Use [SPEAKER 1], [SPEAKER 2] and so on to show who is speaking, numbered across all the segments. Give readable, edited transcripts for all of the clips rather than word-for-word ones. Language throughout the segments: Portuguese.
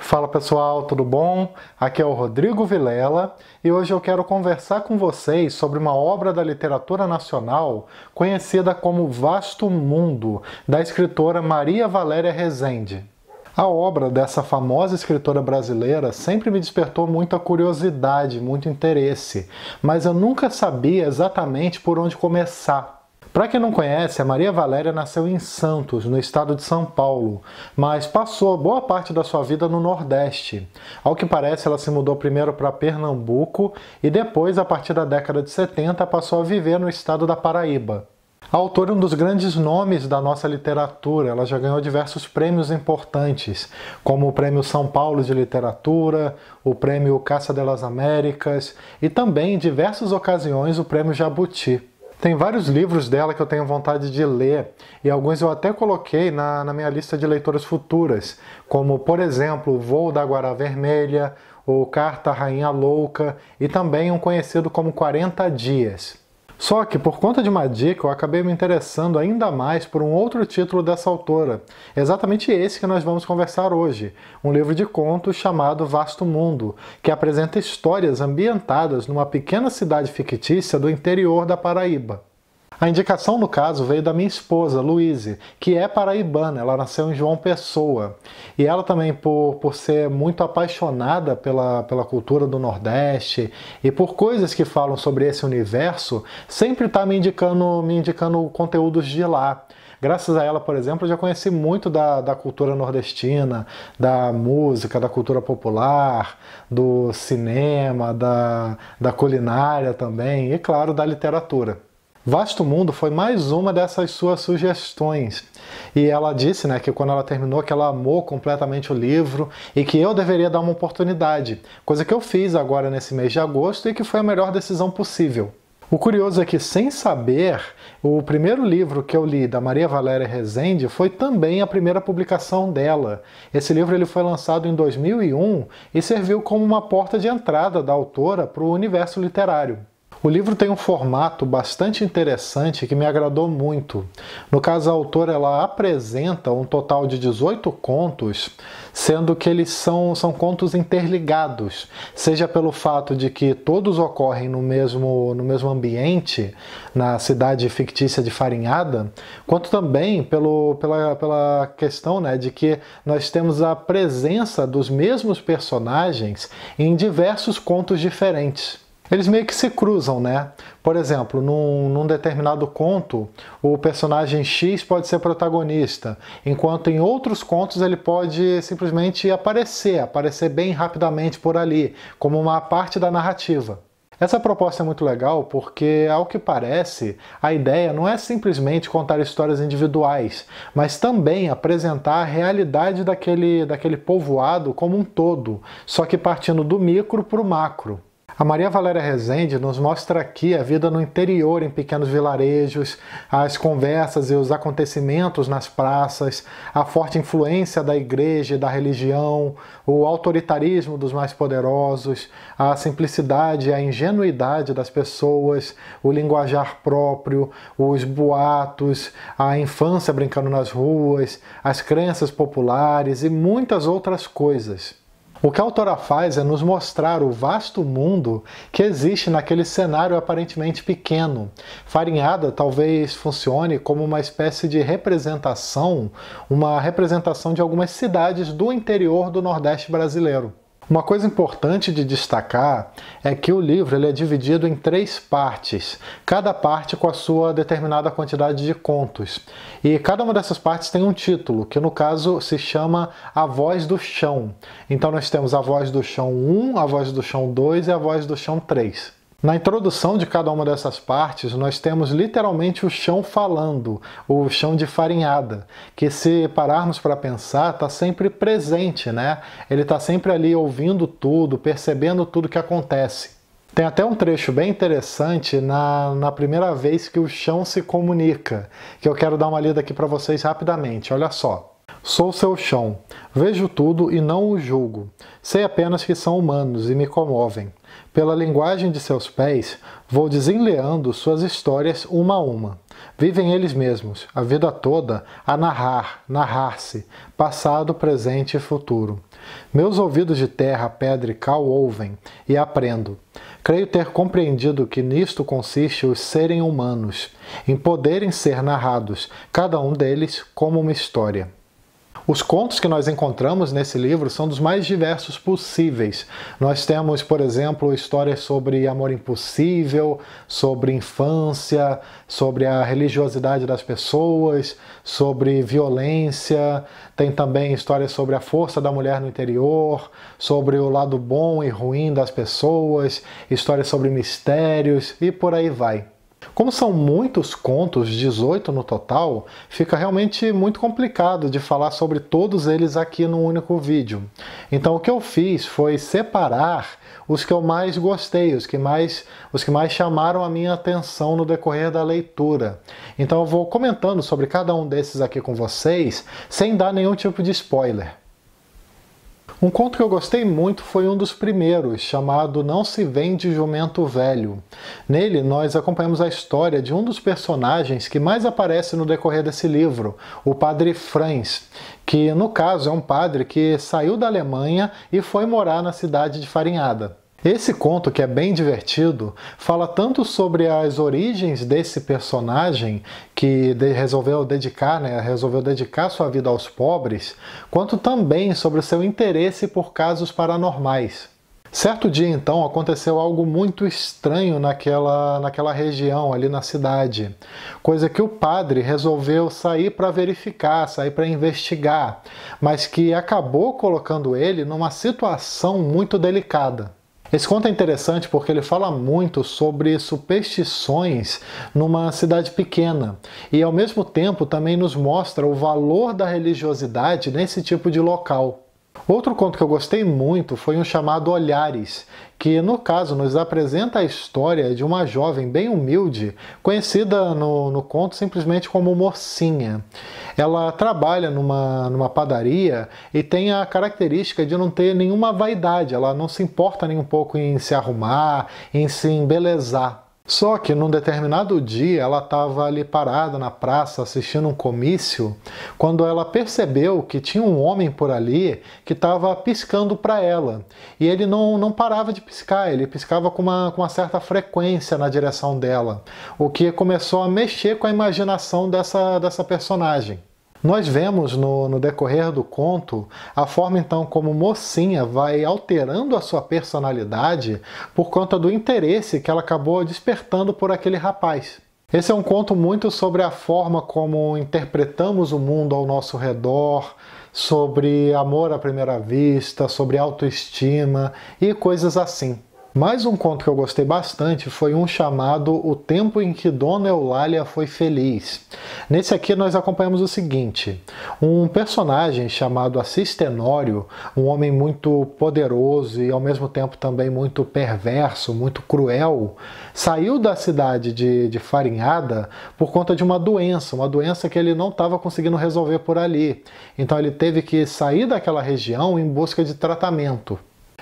[SPEAKER 1] Fala pessoal, tudo bom? Aqui é o Rodrigo Vilela e hoje eu quero conversar com vocês sobre uma obra da literatura nacional conhecida como Vasto Mundo, da escritora Maria Valéria Rezende. A obra dessa famosa escritora brasileira sempre me despertou muita curiosidade, muito interesse, mas eu nunca sabia exatamente por onde começar. Para quem não conhece, a Maria Valéria nasceu em Santos, no estado de São Paulo, mas passou boa parte da sua vida no Nordeste. Ao que parece, ela se mudou primeiro para Pernambuco e depois, a partir da década de 70, passou a viver no estado da Paraíba. A autora é um dos grandes nomes da nossa literatura, ela já ganhou diversos prêmios importantes, como o Prêmio São Paulo de Literatura, o Prêmio Caça delas Américas e também, em diversas ocasiões, o Prêmio Jabuti. Tem vários livros dela que eu tenho vontade de ler e alguns eu até coloquei na minha lista de leituras futuras, como, por exemplo, O Voo da Guará Vermelha, o Carta à Rainha Louca e também um conhecido como 40 Dias. Só que, por conta de uma dica, eu acabei me interessando ainda mais por um outro título dessa autora, exatamente esse que nós vamos conversar hoje, um livro de contos chamado Vasto Mundo, que apresenta histórias ambientadas numa pequena cidade fictícia do interior da Paraíba. A indicação, no caso, veio da minha esposa, Luíse, que é paraibana, ela nasceu em João Pessoa. E ela também, por ser muito apaixonada pela cultura do Nordeste e por coisas que falam sobre esse universo, sempre está me indicando conteúdos de lá. Graças a ela, por exemplo, eu já conheci muito da cultura nordestina, da música, da cultura popular, do cinema, da culinária também e, claro, da literatura. Vasto Mundo foi mais uma dessas suas sugestões. E ela disse, que quando ela terminou, que ela amou completamente o livro e que eu deveria dar uma oportunidade, coisa que eu fiz agora nesse mês de agosto e que foi a melhor decisão possível. O curioso é que, sem saber, o primeiro livro que eu li da Maria Valéria Rezende foi também a primeira publicação dela. Esse livro ele foi lançado em 2001 e serviu como uma porta de entrada da autora para o universo literário. O livro tem um formato bastante interessante que me agradou muito. No caso, a autora ela apresenta um total de 18 contos, sendo que eles são contos interligados, seja pelo fato de que todos ocorrem no mesmo ambiente, na cidade fictícia de Farinhada, quanto também pela questão de que nós temos a presença dos mesmos personagens em diversos contos diferentes. Eles meio que se cruzam, Por exemplo, num determinado conto, o personagem X pode ser protagonista, enquanto em outros contos ele pode simplesmente aparecer bem rapidamente por ali, como uma parte da narrativa. Essa proposta é muito legal porque, ao que parece, a ideia não é simplesmente contar histórias individuais, mas também apresentar a realidade daquele povoado como um todo, só que partindo do micro para o macro. A Maria Valéria Rezende nos mostra aqui a vida no interior, em pequenos vilarejos, as conversas e os acontecimentos nas praças, a forte influência da igreja e da religião, o autoritarismo dos mais poderosos, a simplicidade e a ingenuidade das pessoas, o linguajar próprio, os boatos, a infância brincando nas ruas, as crenças populares e muitas outras coisas. O que a autora faz é nos mostrar o vasto mundo que existe naquele cenário aparentemente pequeno. Farinhada talvez funcione como uma espécie de representação, uma representação de algumas cidades do interior do Nordeste brasileiro. Uma coisa importante de destacar é que o livro ele é dividido em 3 partes, cada parte com a sua determinada quantidade de contos. E cada uma dessas partes tem um título, que no caso se chama A Voz do Chão. Então nós temos a Voz do Chão 1, a Voz do Chão 2 e a Voz do Chão 3. Na introdução de cada uma dessas partes, nós temos literalmente o chão falando, o chão de Farinhada, que se pararmos para pensar, está sempre presente, Ele está sempre ali ouvindo tudo, percebendo tudo que acontece. Tem até um trecho bem interessante na primeira vez que o chão se comunica, que eu quero dar uma lida aqui para vocês rapidamente, olha só. Sou seu chão, vejo tudo e não o julgo. Sei apenas que são humanos e me comovem. Pela linguagem de seus pés, vou desenleando suas histórias uma a uma. Vivem eles mesmos, a vida toda, a narrar-se, passado, presente e futuro. Meus ouvidos de terra, pedra e cal ouvem, e aprendo. Creio ter compreendido que nisto consiste os serem humanos, em poderem ser narrados, cada um deles como uma história. Os contos que nós encontramos nesse livro são dos mais diversos possíveis. Nós temos, por exemplo, histórias sobre amor impossível, sobre infância, sobre a religiosidade das pessoas, sobre violência. Tem também histórias sobre a força da mulher no interior, sobre o lado bom e ruim das pessoas, histórias sobre mistérios e por aí vai. Como são muitos contos, 18 no total, fica realmente muito complicado de falar sobre todos eles aqui num único vídeo. Então o que eu fiz foi separar os que eu mais gostei, os que mais chamaram a minha atenção no decorrer da leitura. Então eu vou comentando sobre cada um desses aqui com vocês, sem dar nenhum tipo de spoiler. Um conto que eu gostei muito foi um dos primeiros, chamado Não se Vende Jumento Velho. Nele, nós acompanhamos a história de um dos personagens que mais aparece no decorrer desse livro, o Padre Franz, que no caso é um padre que saiu da Alemanha e foi morar na cidade de Farinhada. Esse conto, que é bem divertido, fala tanto sobre as origens desse personagem que resolveu dedicar sua vida aos pobres, quanto também sobre o seu interesse por casos paranormais. Certo dia, então, aconteceu algo muito estranho naquela região, ali na cidade. Coisa que o padre resolveu sair para verificar, sair para investigar, mas que acabou colocando ele numa situação muito delicada. Esse conto é interessante porque ele fala muito sobre superstições numa cidade pequena e, ao mesmo tempo, também nos mostra o valor da religiosidade nesse tipo de local. Outro conto que eu gostei muito foi um chamado Olhares, que no caso nos apresenta a história de uma jovem bem humilde, conhecida no conto simplesmente como Mocinha. Ela trabalha numa padaria e tem a característica de não ter nenhuma vaidade, ela não se importa nem um pouco em se arrumar, em se embelezar. Só que num determinado dia ela estava ali parada na praça assistindo um comício, quando ela percebeu que tinha um homem por ali que estava piscando para ela. E ele não parava de piscar, ele piscava com uma certa frequência na direção dela, o que começou a mexer com a imaginação dessa personagem. Nós vemos no decorrer do conto a forma então como Mocinha vai alterando a sua personalidade por conta do interesse que ela acabou despertando por aquele rapaz. Esse é um conto muito sobre a forma como interpretamos o mundo ao nosso redor, sobre amor à primeira vista, sobre autoestima e coisas assim. Mais um conto que eu gostei bastante foi um chamado O Tempo em que Dona Eulália Foi Feliz. Nesse aqui nós acompanhamos o seguinte: um personagem chamado Assis Tenório, um homem muito poderoso e ao mesmo tempo também muito perverso, muito cruel, saiu da cidade de Farinhada por conta de uma doença que ele não estava conseguindo resolver por ali. Então ele teve que sair daquela região em busca de tratamento.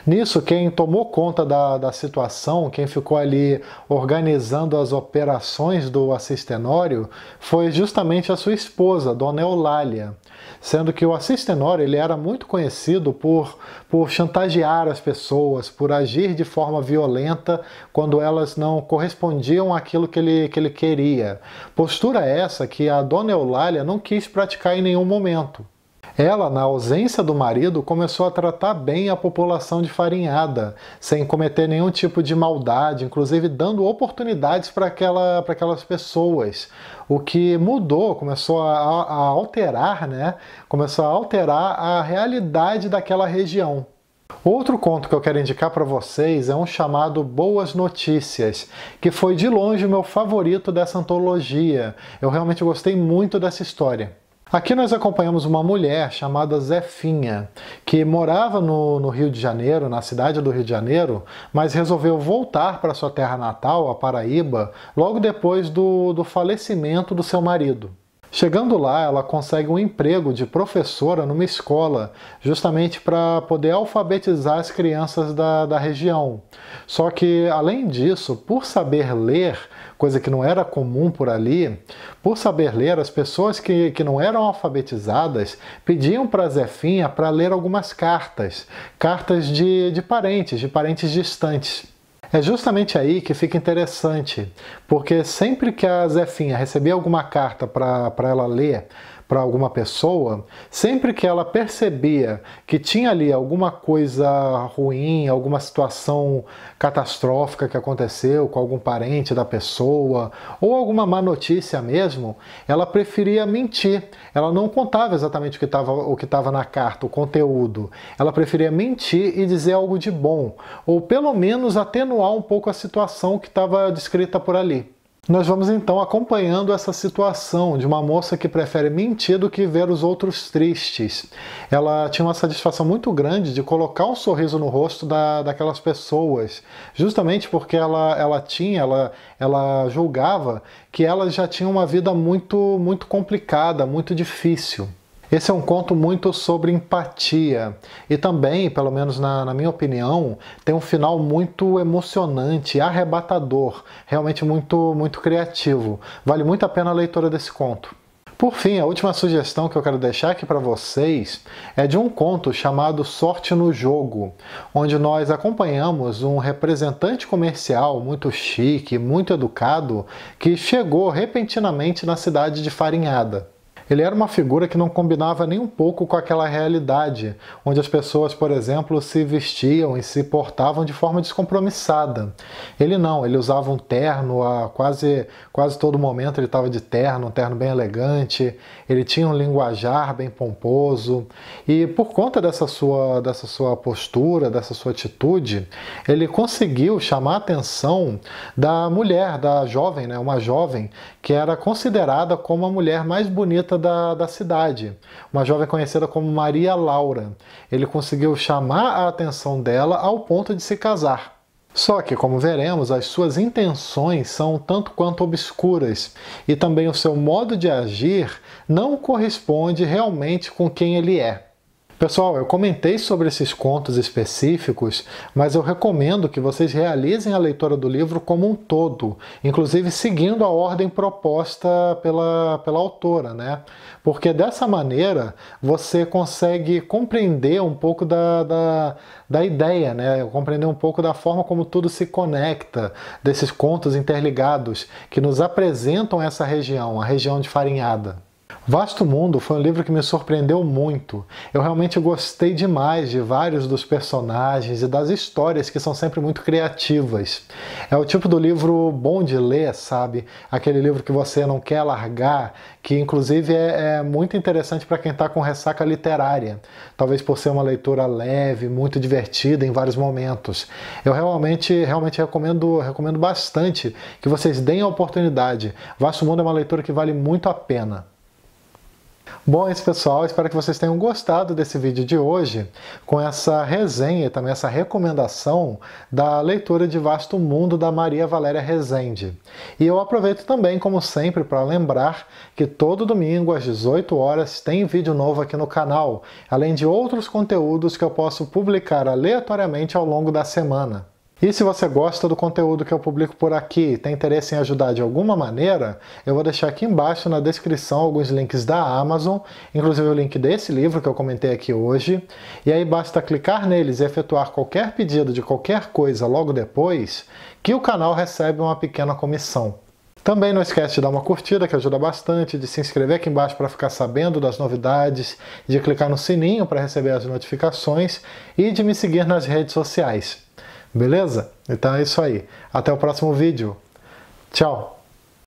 [SPEAKER 1] Nisso, quem tomou conta da situação, quem ficou ali organizando as operações do Assis Tenório, foi justamente a sua esposa, Dona Eulália. Sendo que o Assis Tenório ele era muito conhecido por chantagear as pessoas, por agir de forma violenta quando elas não correspondiam àquilo que ele queria. Postura essa que a Dona Eulália não quis praticar em nenhum momento. Ela, na ausência do marido, começou a tratar bem a população de Farinhada, sem cometer nenhum tipo de maldade, inclusive dando oportunidades para aquelas pessoas. O que mudou, começou a alterar, né? Começou a alterar a realidade daquela região. Outro conto que eu quero indicar para vocês é um chamado Boas Notícias, que foi de longe o meu favorito dessa antologia. Eu realmente gostei muito dessa história. Aqui nós acompanhamos uma mulher chamada Zefinha, que morava no Rio de Janeiro, na cidade do Rio de Janeiro, mas resolveu voltar para sua terra natal, a Paraíba, logo depois do falecimento do seu marido. Chegando lá, ela consegue um emprego de professora numa escola, justamente para poder alfabetizar as crianças da região. Só que, além disso, por saber ler, coisa que não era comum por ali, por saber ler, as pessoas que não eram alfabetizadas pediam para Zefinha para ler algumas cartas, cartas de parentes distantes. É justamente aí que fica interessante, porque sempre que a Zefinha recebia alguma carta para ela ler para alguma pessoa, sempre que ela percebia que tinha ali alguma coisa ruim, alguma situação catastrófica que aconteceu com algum parente da pessoa, ou alguma má notícia mesmo, ela preferia mentir. Ela não contava exatamente o que estava na carta, o conteúdo. Ela preferia mentir e dizer algo de bom, ou pelo menos atenuar um pouco a situação que estava descrita por ali. Nós vamos então acompanhando essa situação de uma moça que prefere mentir do que ver os outros tristes. Ela tinha uma satisfação muito grande de colocar um sorriso no rosto daquelas pessoas, justamente porque ela julgava que elas já tinham uma vida muito complicada, muito difícil. Esse é um conto muito sobre empatia e também, pelo menos na minha opinião, tem um final muito emocionante, arrebatador, realmente muito criativo. Vale muito a pena a leitura desse conto. Por fim, a última sugestão que eu quero deixar aqui para vocês é de um conto chamado Sorte no Jogo, onde nós acompanhamos um representante comercial muito chique, muito educado, que chegou repentinamente na cidade de Farinhada. Ele era uma figura que não combinava nem um pouco com aquela realidade, onde as pessoas, por exemplo, se vestiam e se portavam de forma descompromissada. Ele não, ele usava um terno a quase todo momento, ele estava de terno, um terno bem elegante, ele tinha um linguajar bem pomposo, e por conta dessa sua postura, dessa sua atitude, ele conseguiu chamar a atenção da mulher, da jovem, né, uma jovem que era considerada como a mulher mais bonita da cidade, uma jovem conhecida como Maria Laura. Ele conseguiu chamar a atenção dela ao ponto de se casar. Só que, como veremos, as suas intenções são tanto quanto obscuras e também o seu modo de agir não corresponde realmente com quem ele é. Pessoal, eu comentei sobre esses contos específicos, mas eu recomendo que vocês realizem a leitura do livro como um todo, inclusive seguindo a ordem proposta pela autora, né? Porque dessa maneira você consegue compreender um pouco da ideia, né? Compreender um pouco da forma como tudo se conecta, desses contos interligados que nos apresentam essa região, a região de Farinhada. Vasto Mundo foi um livro que me surpreendeu muito. Eu realmente gostei demais de vários dos personagens e das histórias que são sempre muito criativas. É o tipo do livro bom de ler, sabe? Aquele livro que você não quer largar, que inclusive é muito interessante para quem está com ressaca literária. Talvez por ser uma leitura leve, muito divertida em vários momentos. Eu realmente recomendo bastante que vocês deem a oportunidade. Vasto Mundo é uma leitura que vale muito a pena. Bom, é isso, pessoal. Espero que vocês tenham gostado desse vídeo de hoje, com essa resenha e também essa recomendação da leitura de Vasto Mundo da Maria Valéria Rezende. E eu aproveito também, como sempre, para lembrar que todo domingo às 18 horas tem vídeo novo aqui no canal, além de outros conteúdos que eu posso publicar aleatoriamente ao longo da semana. E se você gosta do conteúdo que eu publico por aqui e tem interesse em ajudar de alguma maneira, eu vou deixar aqui embaixo na descrição alguns links da Amazon, inclusive o link desse livro que eu comentei aqui hoje, e aí basta clicar neles e efetuar qualquer pedido de qualquer coisa logo depois, que o canal recebe uma pequena comissão. Também não esquece de dar uma curtida, que ajuda bastante, de se inscrever aqui embaixo para ficar sabendo das novidades, de clicar no sininho para receber as notificações e de me seguir nas redes sociais. Beleza? Então é isso aí. Até o próximo vídeo. Tchau!